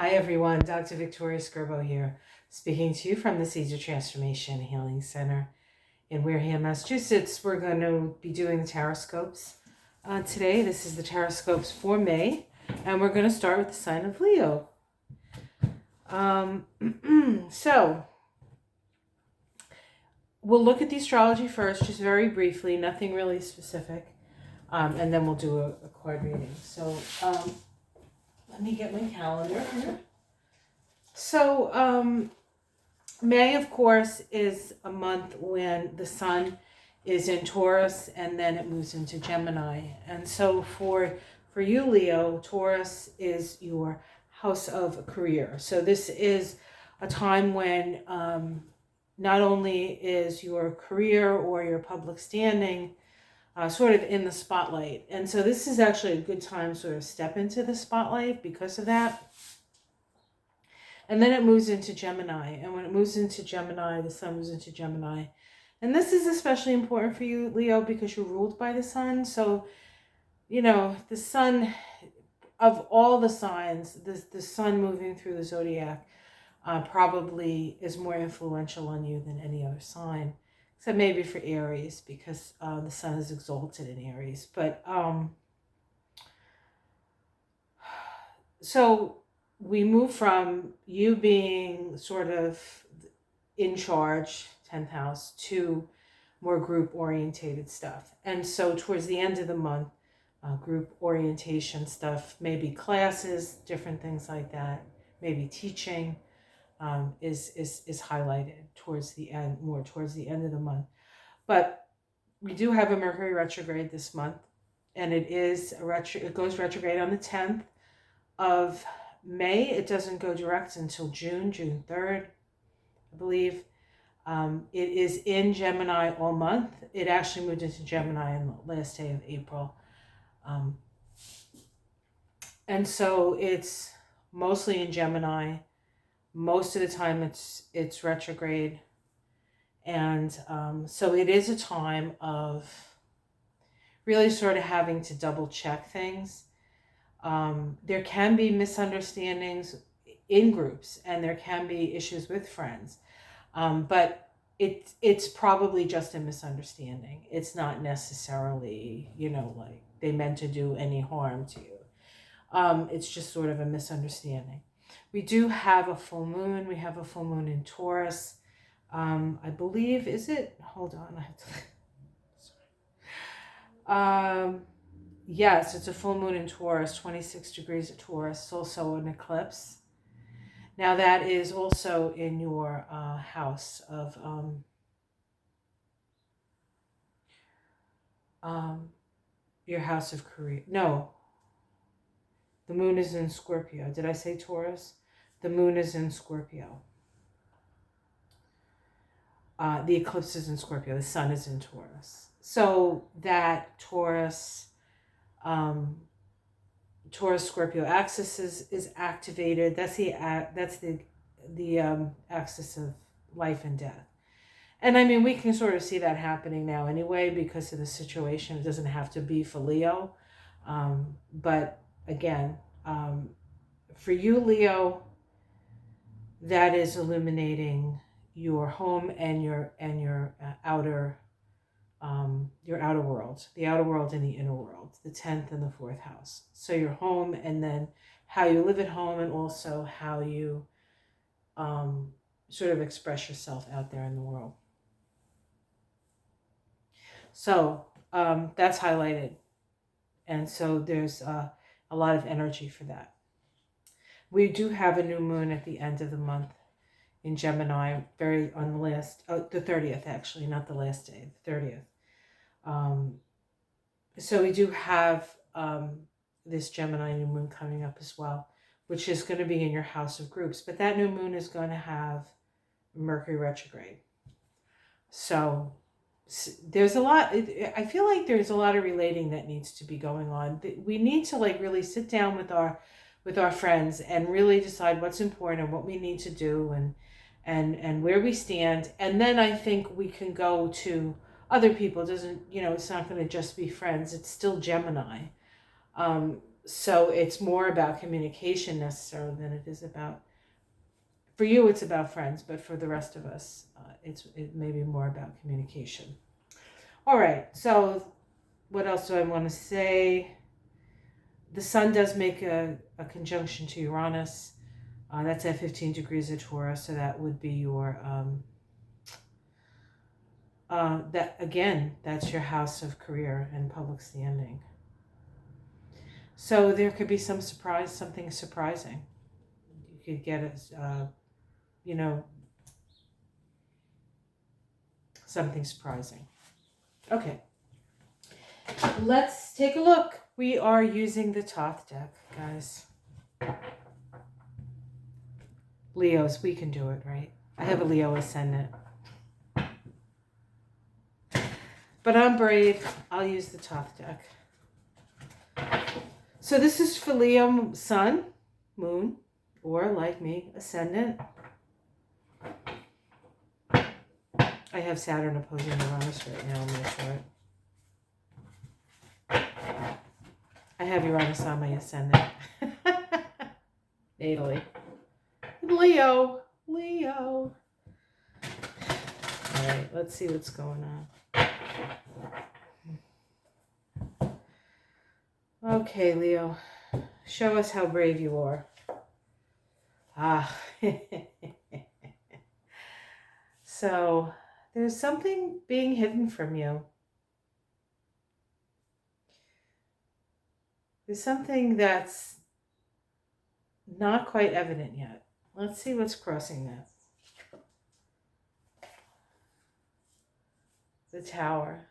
Hi everyone, Dr. Victoria Skirbo here, speaking to you from the Seeds of Transformation Healing Center in Wareham, Massachusetts. We're going to be doing the Taroscopes today. This is the Taroscopes for May, and we're going to start with the sign of Leo. So, we'll look at the astrology first, just very briefly, nothing really specific, and then we'll do a card reading. So, let me get my calendar here. So, May, of course, is a month when the sun is in Taurus and then it moves into Gemini. And so for you, Leo, Taurus is your house of career. So this is a time when not only is your career or your public standing sort of in the spotlight. And so this is actually a good time to sort of step into the spotlight because of that. And then it moves into Gemini. And when it moves into Gemini, the sun moves into Gemini. And this is especially important for you, Leo, because you're ruled by the sun. So, you know, the sun, of all the signs, the sun moving through the zodiac probably is more influential on you than any other sign. Except maybe for Aries, because the sun is exalted in Aries. But, so we move from you being sort of in charge, 10th house, to more group orientated stuff. And so towards the end of the month, group orientation stuff, maybe classes, different things like that, maybe teaching is highlighted towards the end, more towards the end of the month. But we do have a Mercury retrograde this month, and it goes retrograde on the 10th of May. It doesn't go direct until June 3rd, I believe. It is in Gemini all month. It actually moved into Gemini on the last day of April. And so it's mostly in Gemini. Most of the time it's retrograde. And so it is a time of really sort of having to double check things. There can be misunderstandings in groups, and there can be issues with friends, but it's probably just a misunderstanding. It's not necessarily, like they meant to do any harm to you. It's just sort of a misunderstanding. We do have a full moon. We have a full moon in Taurus. I believe, is it? Hold on, I have to. Yes, it's a full moon in Taurus, 26 degrees at Taurus. It's also an eclipse. Now that is also in your house of your house of career. No, the moon is in Scorpio. Did I say Taurus? The moon is in Scorpio. The eclipse is in Scorpio. The sun is in Taurus. So that Taurus Scorpio axis is activated. That's the axis of life and death. And I mean, we can sort of see that happening now anyway because of the situation. It doesn't have to be for Leo. But again, for you, Leo, that is illuminating your home and your outer world, the outer world and the inner world, the 10th and the 4th house. So your home, and then how you live at home, and also how you sort of express yourself out there in the world. So that's highlighted. And so there's a lot of energy for that. We do have a new moon at the end of the month in Gemini, the 30th actually, not the last day, the 30th. So we do have this Gemini new moon coming up as well, which is going to be in your house of groups. But that new moon is going to have Mercury retrograde. So there's a lot, I feel like there's a lot of relating that needs to be going on. We need to really sit down with our friends and really decide what's important and what we need to do and where we stand. And then I think we can go to other people. It doesn't, it's not going to just be friends. It's still Gemini. So it's more about communication necessarily than it is about, for you it's about friends, but for the rest of us, it may be more about communication. All right, so what else do I want to say? The sun does make a conjunction to Uranus. That's at 15 degrees of Taurus, so that would be your, that again, that's your house of career and public standing. So there could be some surprise, something surprising. You could get it, something surprising. Okay, let's take a look. We are using the Thoth deck, guys. Leos, we can do it, right? I have a Leo ascendant. But I'm brave. I'll use the Thoth deck. So this is for Leo sun, moon, or like me, ascendant. I have Saturn opposing Uranus right now in my chart. I have Uranus on my ascendant. Natally. Leo. All right, let's see what's going on. Okay, Leo. Show us how brave you are. So, there's something being hidden from you. There's something that's not quite evident yet. Let's see what's crossing that. The Tower.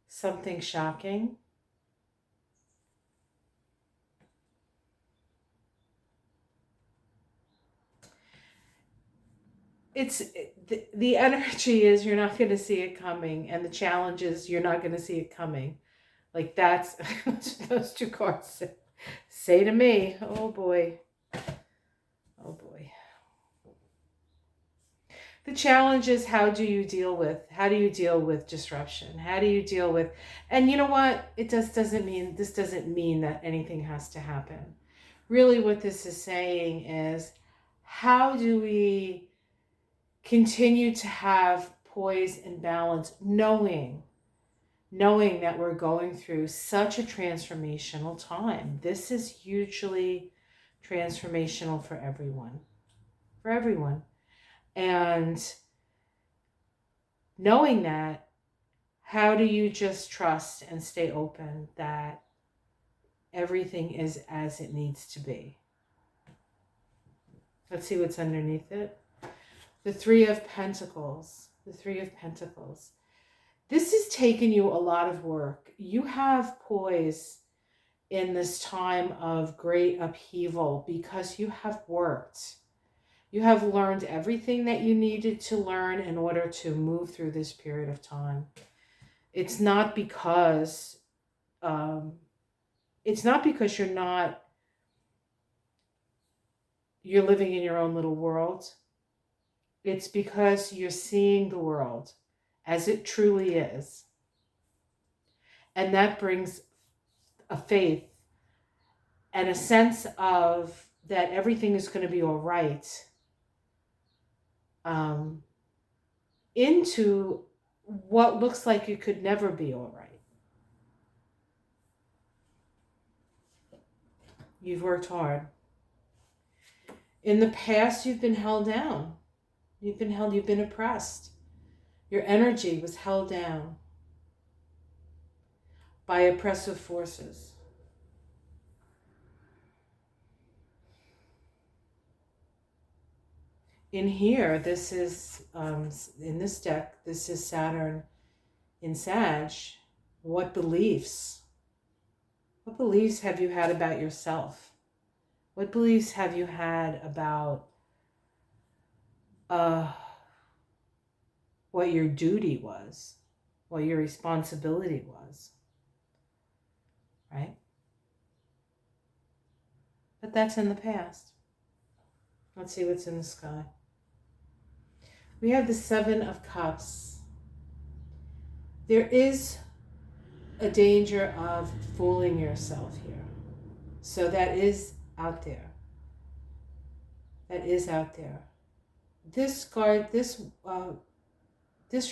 Something shocking. The energy is you're not going to see it coming, and the challenge is you're not going to see it coming. Like that's those two cards say to me. Oh boy. The challenge is how do you deal with disruption? How do you deal with, and you know what? This doesn't mean that anything has to happen. Really what this is saying is how do we continue to have poise and balance, knowing that we're going through such a transformational time. This is hugely transformational for everyone. And knowing that, how do you just trust and stay open that everything is as it needs to be? Let's see what's underneath it. The Three of Pentacles. This has taken you a lot of work. You have poise in this time of great upheaval because you have worked. You have learned everything that you needed to learn in order to move through this period of time. It's not because you're living in your own little world. It's because you're seeing the world as it truly is. And that brings a faith and a sense of that everything is going to be all right into what looks like it could never be all right. You've worked hard. In the past, you've been held down. You've been oppressed. Your energy was held down by oppressive forces. In here, this is, in this deck, this is Saturn in Sag. What beliefs have you had about yourself? What beliefs have you had about what your duty was, what your responsibility was, right? But that's in the past. Let's see what's in the sky. We have the Seven of Cups. There is a danger of fooling yourself here. So that is out there. That is out there. This card, this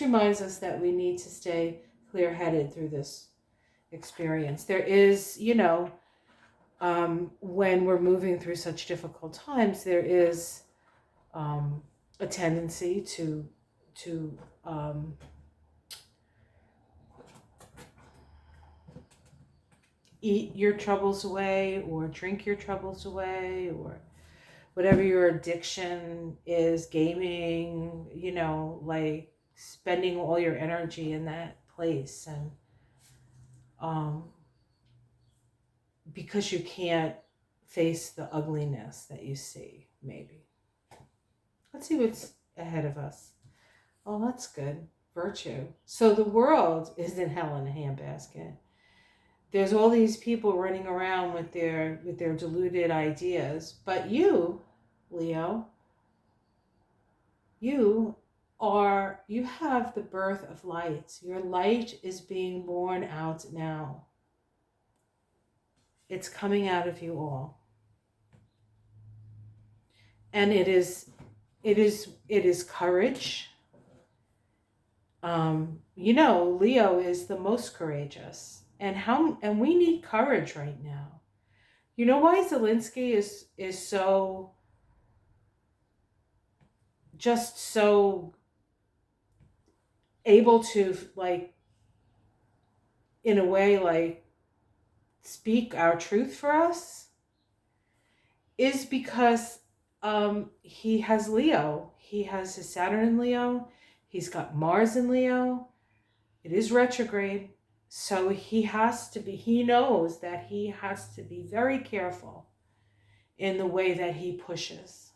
reminds us that we need to stay clear-headed through this experience. There is, when we're moving through such difficult times, there is a tendency to eat your troubles away, or drink your troubles away, or whatever your addiction is, gaming, like spending all your energy in that place. And because you can't face the ugliness that you see, maybe. Let's see what's ahead of us. Oh, that's good. Virtue. So the world is in hell in a handbasket. There's all these people running around with their deluded ideas, but you, Leo, you have the birth of light. Your light is being born out now. It's coming out of you all. And it is courage. Leo is the most courageous. And we need courage right now. You know why Zelensky is so able to, like, in a way, like, speak our truth for us? Is because he has Leo. He has his Saturn in Leo. He's got Mars in Leo. It is retrograde. So he knows that he has to be very careful in the way that he pushes.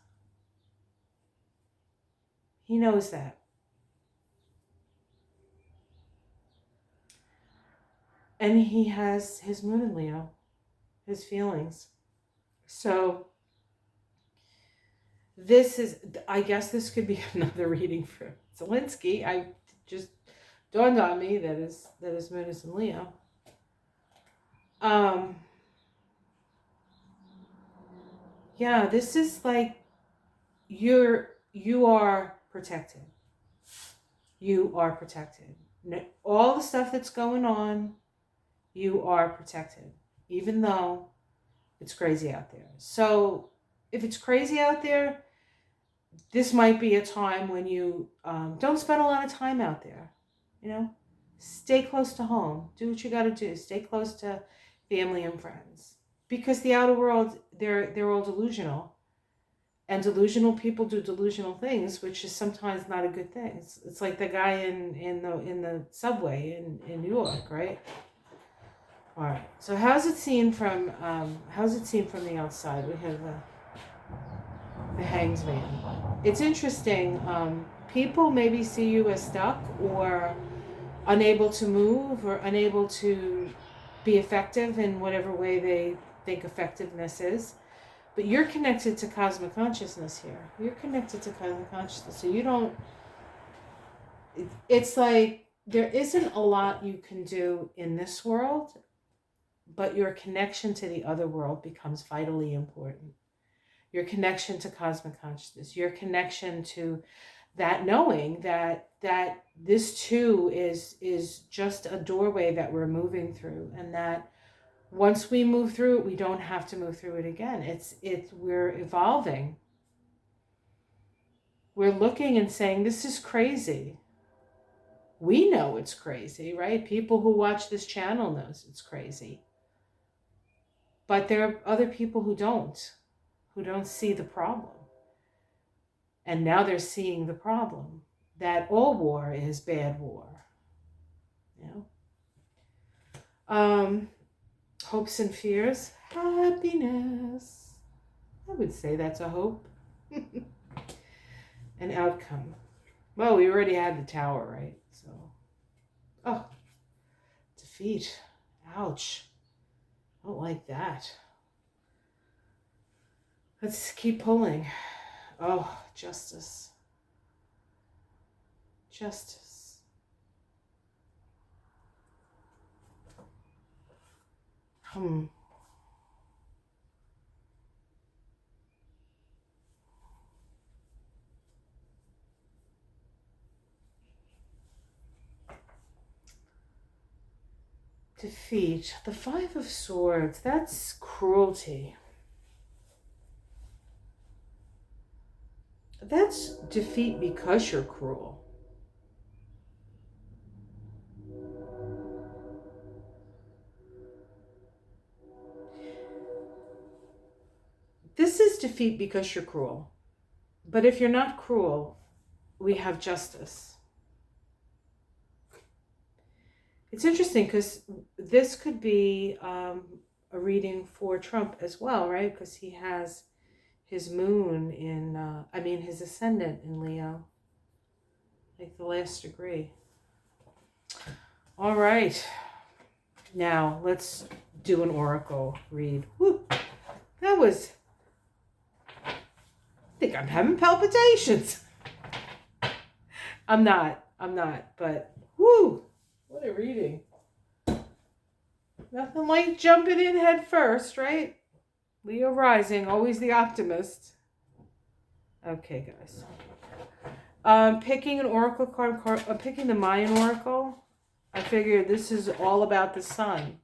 He knows that. And he has his moon in Leo, his feelings. So I guess this could be another reading for Zelensky. I just dawned on me that his moon is in Leo. Yeah, this is like you are protected. You are protected. All the stuff that's going on, you are protected, even though it's crazy out there. So if it's crazy out there, this might be a time when you don't spend a lot of time out there. Stay close to home. Do what you got to do. Stay close to family and friends, because the outer world, they're all delusional, and delusional people do delusional things, which is sometimes not a good thing. It's like the guy in the subway in New York, right? All right. So how's it seen from the outside? We have the Hanged Man. It's interesting. People maybe see you as stuck, or unable to move, or unable to be effective in whatever way they think effectiveness is. But you're connected to cosmic consciousness here. You're connected to cosmic consciousness. So you don't... It's like there isn't a lot you can do in this world, but your connection to the other world becomes vitally important. Your connection to cosmic consciousness, your connection to that knowing that this too is just a doorway that we're moving through, and that once we move through it, we don't have to move through it again. We're evolving. We're looking and saying, this is crazy. We know it's crazy, right? People who watch this channel knows it's crazy. But there are other people who don't see the problem. And now they're seeing the problem, that all war is bad war. Hopes and fears, happiness. I would say that's a hope. An outcome. Well, we already had the Tower, right? So, defeat. Ouch. I don't like that. Let's keep pulling. Oh, justice. Justice. Defeat. The Five of Swords. That's cruelty. That's defeat because you're cruel. This is defeat because you're cruel. But if you're not cruel, we have justice. It's interesting because this could be a reading for Trump as well, right? Because he has his moon in, his ascendant in Leo, like the last degree. All right. Now, let's do an oracle read. Woo. That was, I think I'm having palpitations. I'm not, but whoo, what a reading. Nothing like jumping in head first, right? Leo rising, always the optimist. Okay, guys. Picking an oracle card, picking the Mayan Oracle. I figured this is all about the sun,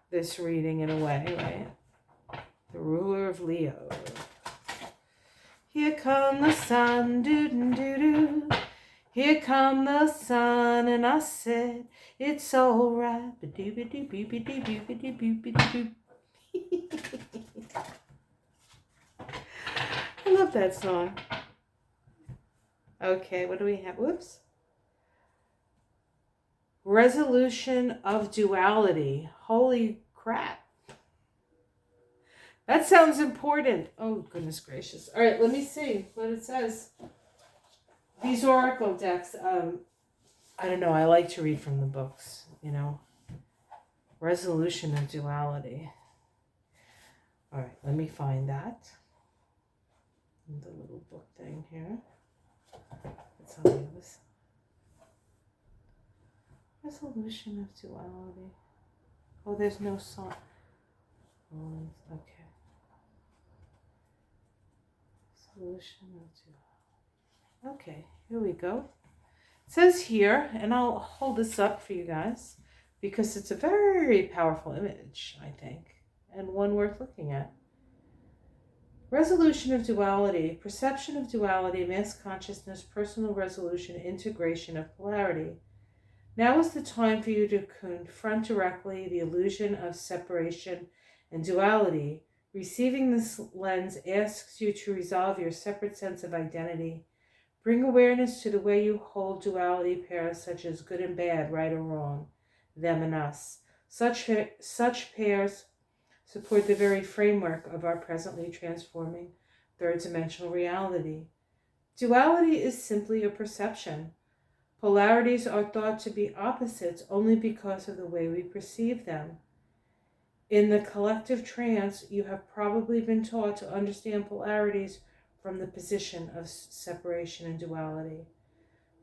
this reading in a way, right? The ruler of Leo. Here come the sun, doo-doo-doo-doo. Here come the sun, and I said, it's all right. I love that song. Okay, what do we have? Whoops. Resolution of duality. Holy crap. That sounds important. Oh, goodness gracious. All right, let me see what it says. These oracle decks, I don't know, I like to read from the books, you know. Resolution of duality. All right, let me find that. The little book thing here. It's on the other side. Resolution of duality. Oh, there's no song. Oh, okay. Resolution of duality. Okay, here we go. It says here, and I'll hold this up for you guys because it's a very powerful image, I think, and one worth looking at. Resolution of duality, perception of duality, mass consciousness, personal resolution, integration of polarity. Now is the time for you to confront directly the illusion of separation and duality. Receiving this lens asks you to resolve your separate sense of identity. Bring awareness to the way you hold duality pairs such as good and bad, right or wrong, them and us. Such pairs support the very framework of our presently transforming third-dimensional reality. Duality is simply a perception. Polarities are thought to be opposites only because of the way we perceive them. In the collective trance, you have probably been taught to understand polarities from the position of separation and duality.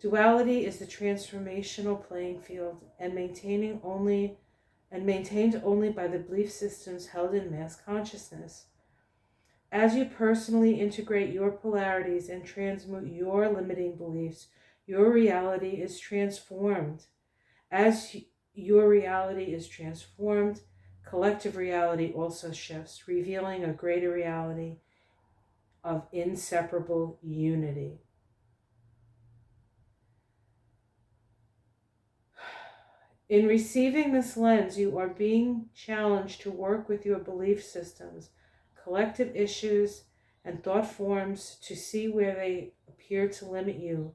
Duality is the transformational playing field and maintained only by the belief systems held in mass consciousness. As you personally integrate your polarities and transmute your limiting beliefs, your reality is transformed. As your reality is transformed, collective reality also shifts, revealing a greater reality of inseparable unity. In receiving this lens, you are being challenged to work with your belief systems, collective issues, and thought forms to see where they appear to limit you.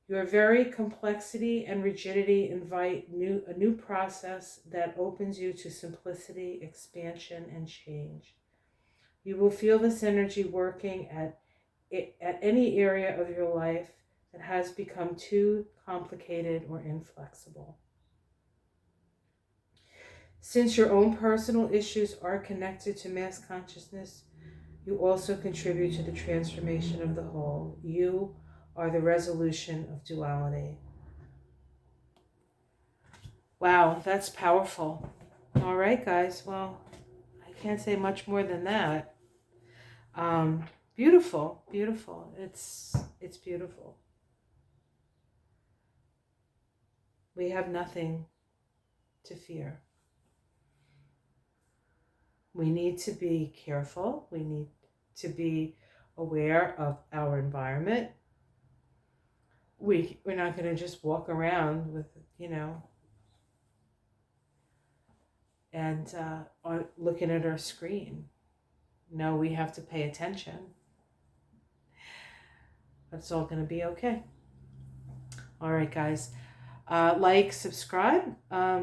Your very complexity and rigidity invite a new process that opens you to simplicity, expansion, and change. You will feel this energy working at any area of your life that has become too complicated or inflexible. Since your own personal issues are connected to mass consciousness, you also contribute to the transformation of the whole. You are the resolution of duality. Wow, that's powerful. All right, guys. Well, I can't say much more than that. Beautiful, beautiful. It's beautiful. We have nothing to fear. We need to be careful. We need to be aware of our environment. We're not going to just walk around with, and looking at our screen. No, we have to pay attention. It's all going to be okay. All right, guys. Like, subscribe.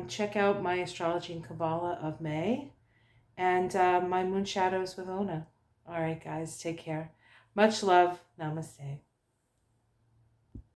Check out my Astrology and Kabbalah of May. And my Moon Shadows with Ona. All right, guys. Take care. Much love. Namaste.